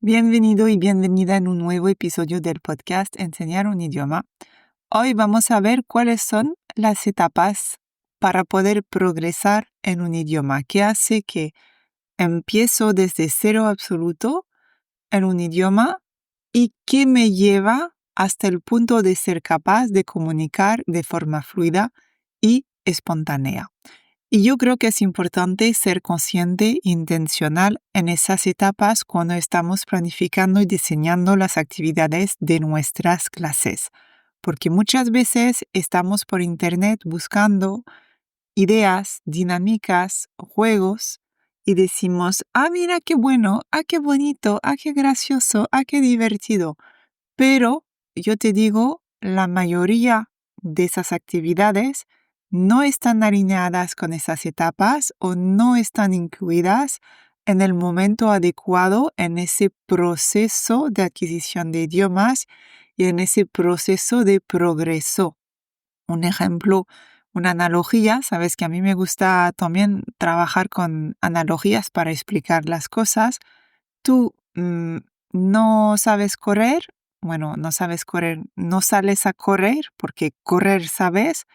Bienvenido y bienvenida en un nuevo episodio del podcast Enseñar un idioma. Hoy vamos a ver cuáles son las etapas para poder progresar en un idioma. ¿Qué hace que empiezo desde cero absoluto en un idioma y qué me lleva hasta el punto de ser capaz de comunicar de forma fluida y espontánea? Y yo creo que es importante ser consciente e intencional en esas etapas cuando estamos planificando y diseñando las actividades de nuestras clases, porque muchas veces estamos por internet buscando ideas, dinámicas, juegos y decimos, mira qué bueno, qué bonito, qué gracioso, qué divertido. Pero yo te digo, la mayoría de esas actividades no están alineadas con esas etapas o no están incluidas en el momento adecuado en ese proceso de adquisición de idiomas y en ese proceso de progreso. Un ejemplo, una analogía, sabes que a mí me gusta también trabajar con analogías para explicar las cosas. Tú no sabes correr, bueno, no sabes correr, no sales a correr porque correr sabes,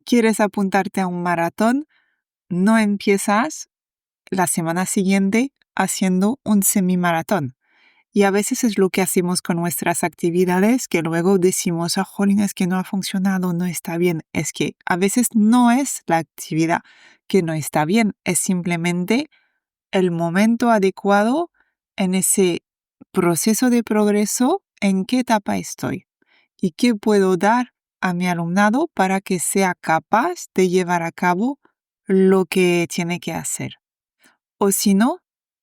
quieres apuntarte a un maratón, no empiezas la semana siguiente haciendo un semimaratón. Y a veces es lo que hacemos con nuestras actividades, que luego decimos, jolín, es que no ha funcionado, no está bien. Es que a veces no es la actividad que no está bien, es simplemente el momento adecuado en ese proceso de progreso, en qué etapa estoy y qué puedo dar a mi alumnado para que sea capaz de llevar a cabo lo que tiene que hacer. O si no,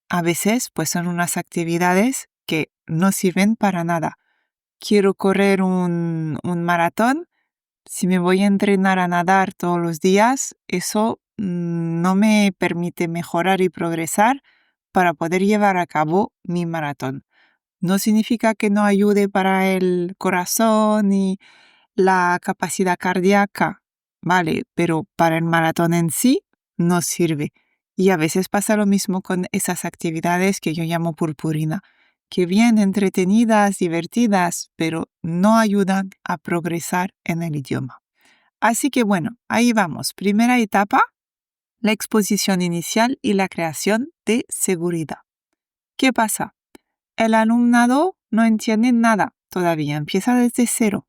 a veces pues son unas actividades que no sirven para nada. Quiero correr un maratón. Si me voy a entrenar a nadar todos los días, eso no me permite mejorar y progresar para poder llevar a cabo mi maratón. No significa que no ayude para el corazón y la capacidad cardíaca, ¿vale? Pero para el maratón en sí no sirve. Y a veces pasa lo mismo con esas actividades que yo llamo purpurina, que bien entretenidas, divertidas, pero no ayudan a progresar en el idioma. Así que bueno, ahí vamos. Primera etapa, la exposición inicial y la creación de seguridad. ¿Qué pasa? El alumnado no entiende nada todavía, empieza desde cero.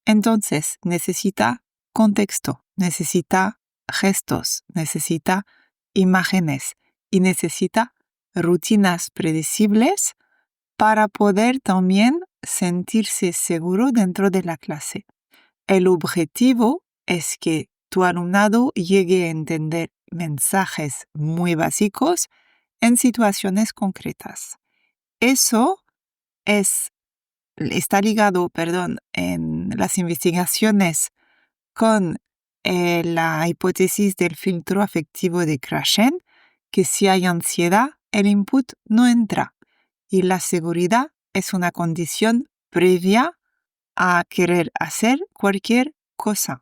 Entonces necesita contexto, necesita gestos, necesita imágenes y necesita rutinas predecibles para poder también sentirse seguro dentro de la clase. El objetivo es que tu alumnado llegue a entender mensajes muy básicos en situaciones concretas. Eso está ligado, en las investigaciones con la hipótesis del filtro afectivo de Krashen, que si hay ansiedad, el input no entra y la seguridad es una condición previa a querer hacer cualquier cosa.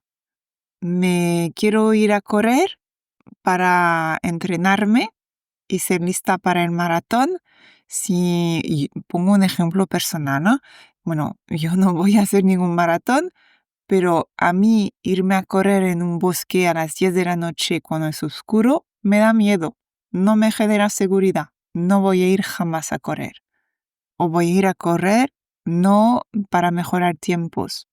Me quiero ir a correr para entrenarme y ser lista para el maratón. Si pongo un ejemplo personal, ¿no? Bueno, yo no voy a hacer ningún maratón, pero a mí irme a correr en un bosque a las 10 de la noche cuando es oscuro me da miedo, no me genera seguridad, no voy a ir jamás a correr. O voy a ir a correr no para mejorar tiempos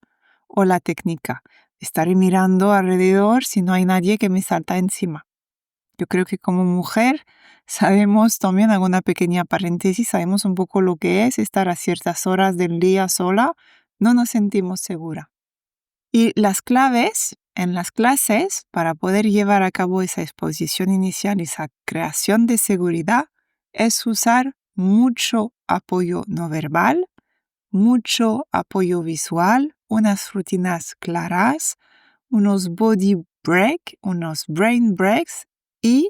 o la técnica. Estaré mirando alrededor si no hay nadie que me salta encima. Yo creo que como mujer sabemos también, hago una pequeña paréntesis, sabemos un poco lo que es estar a ciertas horas del día sola, no nos sentimos seguras. Y las claves en las clases para poder llevar a cabo esa exposición inicial y esa creación de seguridad es usar mucho apoyo no verbal, mucho apoyo visual, unas rutinas claras, unos body break, unos brain breaks y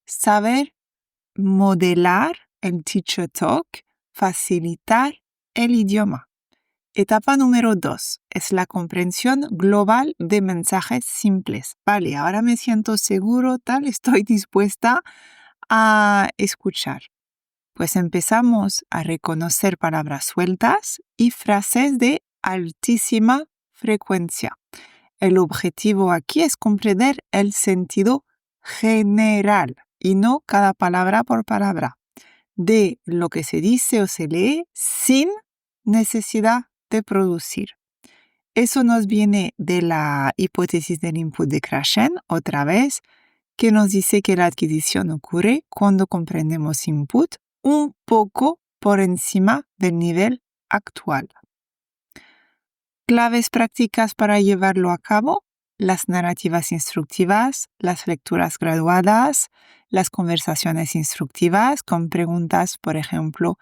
saber modelar el teacher talk, facilitar el idioma. Etapa número 2 es la comprensión global de mensajes simples. Vale, ahora me siento seguro, estoy dispuesta a escuchar. Pues empezamos a reconocer palabras sueltas y frases de altísima frecuencia. El objetivo aquí es comprender el sentido general y no cada palabra por palabra de lo que se dice o se lee sin necesidad de producir. Eso nos viene de la hipótesis del input de Krashen, otra vez, que nos dice que la adquisición ocurre cuando comprendemos input un poco por encima del nivel actual. Claves prácticas para llevarlo a cabo: las narrativas instructivas, las lecturas graduadas, las conversaciones instructivas con preguntas, por ejemplo,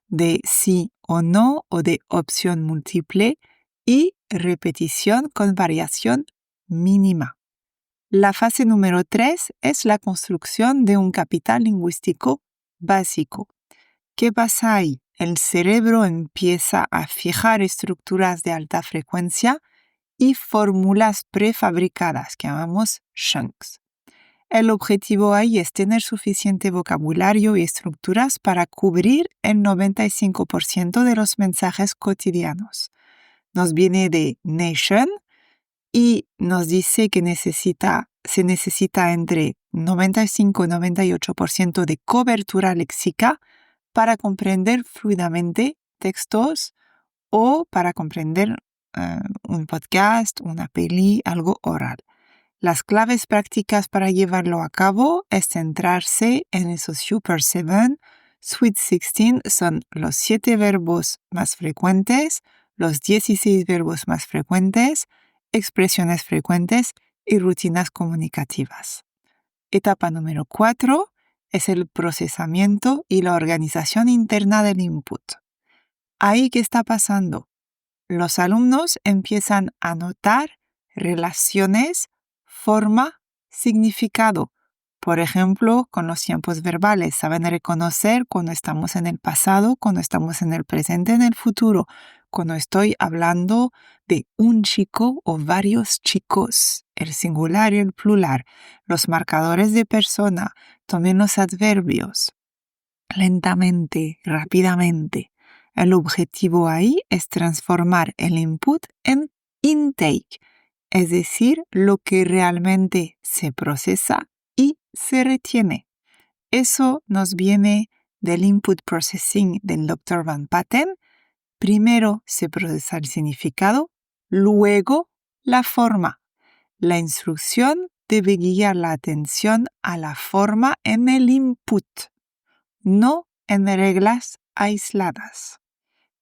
de sí o no o de opción múltiple y repetición con variación mínima. La fase número 3 es la construcción de un capital lingüístico básico. ¿Qué pasa ahí? El cerebro empieza a fijar estructuras de alta frecuencia y fórmulas prefabricadas que llamamos chunks. El objetivo ahí es tener suficiente vocabulario y estructuras para cubrir el 95% de los mensajes cotidianos. Nos viene de Nation y nos dice que se necesita entre 95 y 98% de cobertura léxica para comprender fluidamente textos o para comprender un podcast, una peli, algo oral. Las claves prácticas para llevarlo a cabo es centrarse en esos Super 7. Sweet 16 son los 7 verbos más frecuentes, los 16 verbos más frecuentes, expresiones frecuentes y rutinas comunicativas. Etapa número 4 es el procesamiento y la organización interna del input. Ahí, ¿qué está pasando? Los alumnos empiezan a notar relaciones, forma, significado. Por ejemplo, con los tiempos verbales, saben reconocer cuando estamos en el pasado, cuando estamos en el presente, en el futuro, cuando estoy hablando de un chico o varios chicos, el singular y el plural, los marcadores de persona, también los adverbios, lentamente, rápidamente. El objetivo ahí es transformar el input en intake, es decir, lo que realmente se procesa y se retiene. Eso nos viene del input processing del Dr. Van Patten. Primero se procesa el significado, luego la forma. La instrucción debe guiar la atención a la forma en el input, no en reglas aisladas.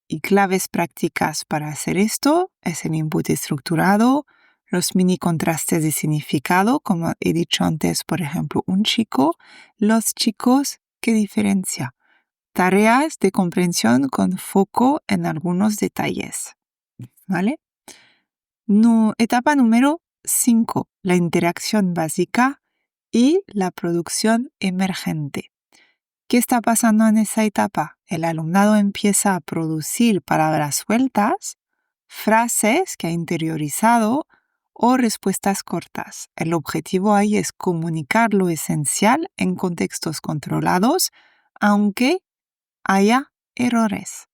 Y claves prácticas para hacer esto es el input estructurado, los mini contrastes de significado, como he dicho antes, por ejemplo, un chico, los chicos, ¿qué diferencia? Tareas de comprensión con foco en algunos detalles, ¿vale? Etapa número 5, la interacción básica y la producción emergente. ¿Qué está pasando en esa etapa? El alumnado empieza a producir palabras sueltas, frases que ha interiorizado o respuestas cortas. El objetivo ahí es comunicar lo esencial en contextos controlados, aunque haya errores.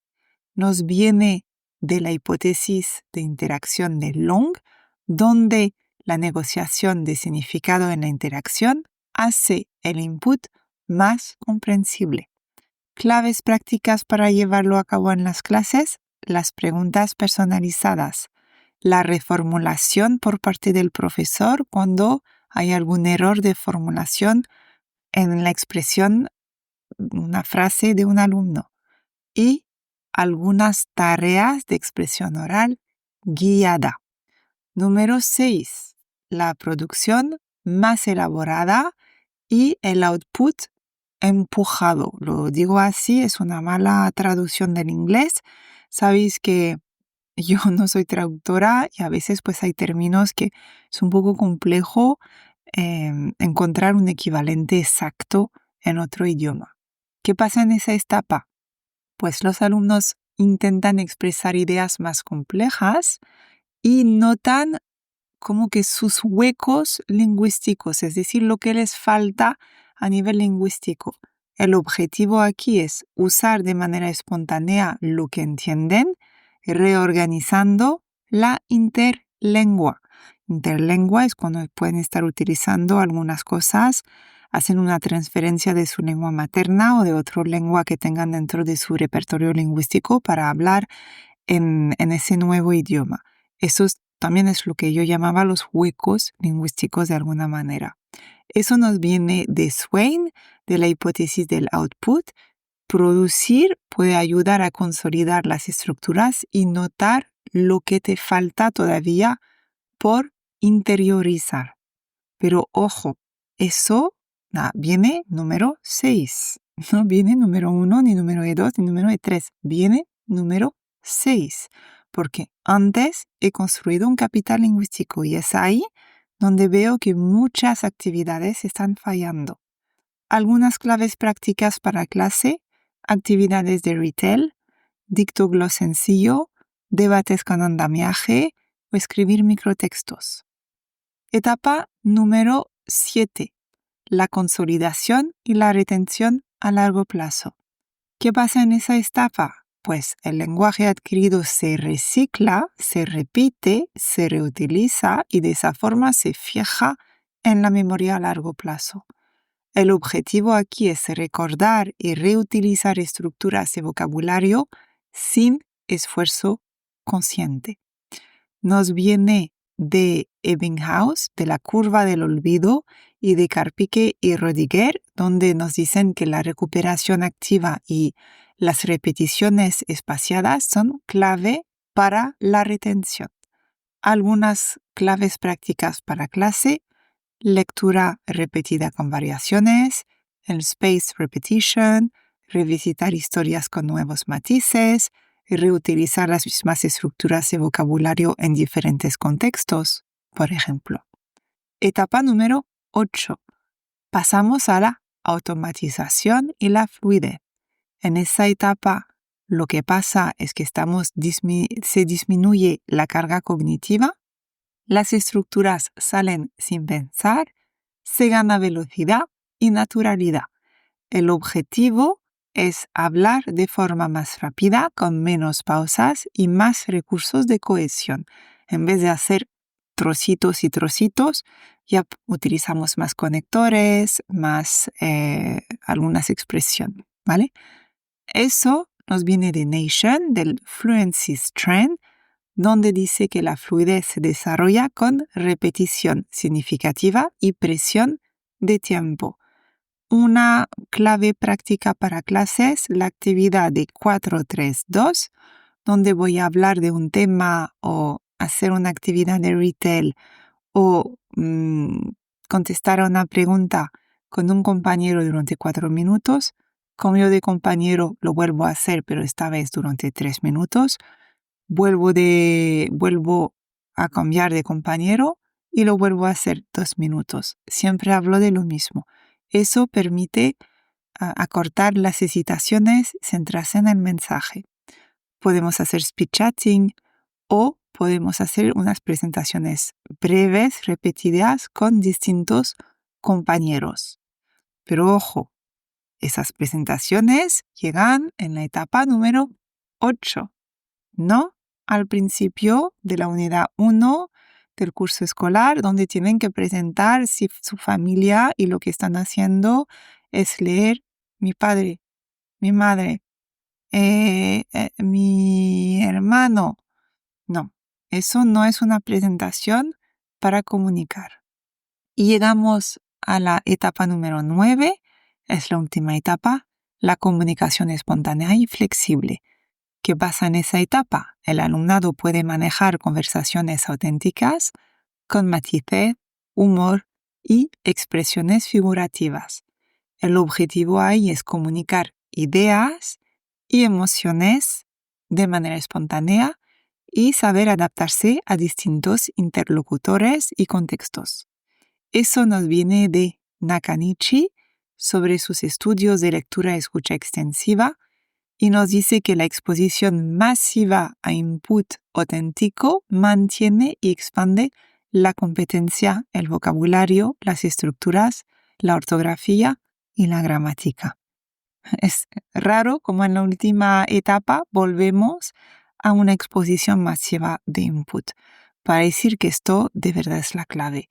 Nos viene de la hipótesis de interacción de Long, donde la negociación de significado en la interacción hace el input más comprensible. Claves prácticas para llevarlo a cabo en las clases: las preguntas personalizadas, la reformulación por parte del profesor cuando hay algún error de formulación en la expresión, una frase de un alumno, y algunas tareas de expresión oral guiada. Número 6, la producción más elaborada y el output empujado. Lo digo así, es una mala traducción del inglés. Sabéis que yo no soy traductora y a veces pues hay términos que es un poco complejo encontrar un equivalente exacto en otro idioma. ¿Qué pasa en esa etapa? Pues los alumnos intentan expresar ideas más complejas y notan como que sus huecos lingüísticos, es decir, lo que les falta a nivel lingüístico. El objetivo aquí es usar de manera espontánea lo que entienden, reorganizando la interlengua. Interlengua es cuando pueden estar utilizando algunas cosas, hacen una transferencia de su lengua materna o de otra lengua que tengan dentro de su repertorio lingüístico para hablar en ese nuevo idioma. Eso también es lo que yo llamaba los huecos lingüísticos de alguna manera. Eso nos viene de Swain, de la hipótesis del output. Producir puede ayudar a consolidar las estructuras y notar lo que te falta todavía por interiorizar. Pero ojo, eso viene número 6. No viene número 1, ni número 2, ni número 3. Viene número 6. Porque antes he construido un capital lingüístico y es ahí donde veo que muchas actividades están fallando. Algunas claves prácticas para clase, actividades de retail, dictogloss sencillo, debates con andamiaje o escribir microtextos. Etapa número 7. La consolidación y la retención a largo plazo. ¿Qué pasa en esa etapa? Pues el lenguaje adquirido se recicla, se repite, se reutiliza y de esa forma se fija en la memoria a largo plazo. El objetivo aquí es recordar y reutilizar estructuras de vocabulario sin esfuerzo consciente. Nos viene de Ebbinghaus, de la curva del olvido, y de Karpike y Rodiger, donde nos dicen que la recuperación activa y las repeticiones espaciadas son clave para la retención. Algunas claves prácticas para clase: lectura repetida con variaciones, el spaced repetition, revisitar historias con nuevos matices, y reutilizar las mismas estructuras de vocabulario en diferentes contextos, por ejemplo. Etapa número 8. Pasamos a la automatización y la fluidez. En esa etapa, lo que pasa es que se disminuye la carga cognitiva, las estructuras salen sin pensar, se gana velocidad y naturalidad. El objetivo es hablar de forma más rápida, con menos pausas y más recursos de cohesión. En vez de hacer trocitos y trocitos, ya utilizamos más conectores, más algunas expresiones, ¿vale? Eso nos viene de Nation, del Fluency Trend, donde dice que la fluidez se desarrolla con repetición significativa y presión de tiempo. Una clave práctica para clases, la actividad de 4-3-2, donde voy a hablar de un tema o hacer una actividad de retail o contestar a una pregunta con un compañero durante 4 minutos. Cambio de compañero, lo vuelvo a hacer, pero esta vez durante 3 minutos. Vuelvo a cambiar de compañero y lo vuelvo a hacer 2 minutos. Siempre hablo de lo mismo. Eso permite acortar las hesitaciones, centrarse en el mensaje. Podemos hacer speed chatting o podemos hacer unas presentaciones breves, repetidas, con distintos compañeros. Pero ojo, esas presentaciones llegan en la etapa número 8, no al principio de la unidad 1 del curso escolar, donde tienen que presentar si su familia y lo que están haciendo es leer mi padre, mi madre, mi hermano. No, eso no es una presentación para comunicar. Y llegamos a la etapa número 9, es la última etapa, la comunicación espontánea y flexible. ¿Qué pasa en esa etapa? El alumnado puede manejar conversaciones auténticas con matices, humor y expresiones figurativas. El objetivo ahí es comunicar ideas y emociones de manera espontánea y saber adaptarse a distintos interlocutores y contextos. Eso nos viene de Nakanishi sobre sus estudios de lectura y escucha extensiva y nos dice que la exposición masiva a input auténtico mantiene y expande la competencia, el vocabulario, las estructuras, la ortografía y la gramática. Es raro como en la última etapa volvemos a una exposición masiva de input para decir que esto de verdad es la clave.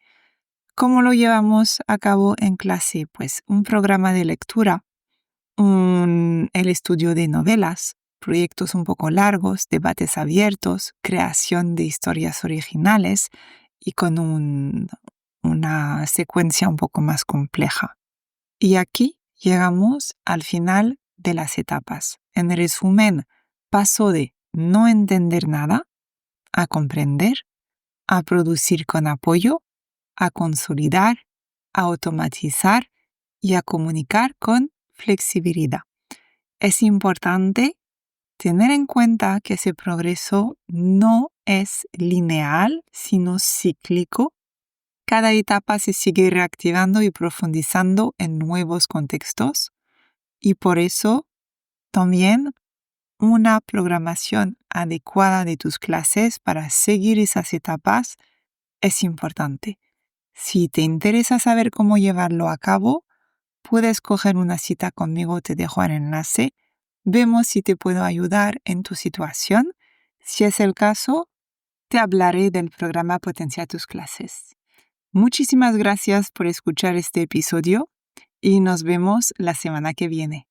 ¿Cómo lo llevamos a cabo en clase? Pues un programa de lectura, el estudio de novelas, proyectos un poco largos, debates abiertos, creación de historias originales y con una secuencia un poco más compleja. Y aquí llegamos al final de las etapas. En resumen, paso de no entender nada a comprender, a producir con apoyo, a consolidar, a automatizar y a comunicar con flexibilidad. Es importante tener en cuenta que ese progreso no es lineal, sino cíclico. Cada etapa se sigue reactivando y profundizando en nuevos contextos y por eso también una programación adecuada de tus clases para seguir esas etapas es importante. Si te interesa saber cómo llevarlo a cabo, puedes coger una cita conmigo, te dejo el enlace. Vemos si te puedo ayudar en tu situación. Si es el caso, te hablaré del programa Potencia tus clases. Muchísimas gracias por escuchar este episodio y nos vemos la semana que viene.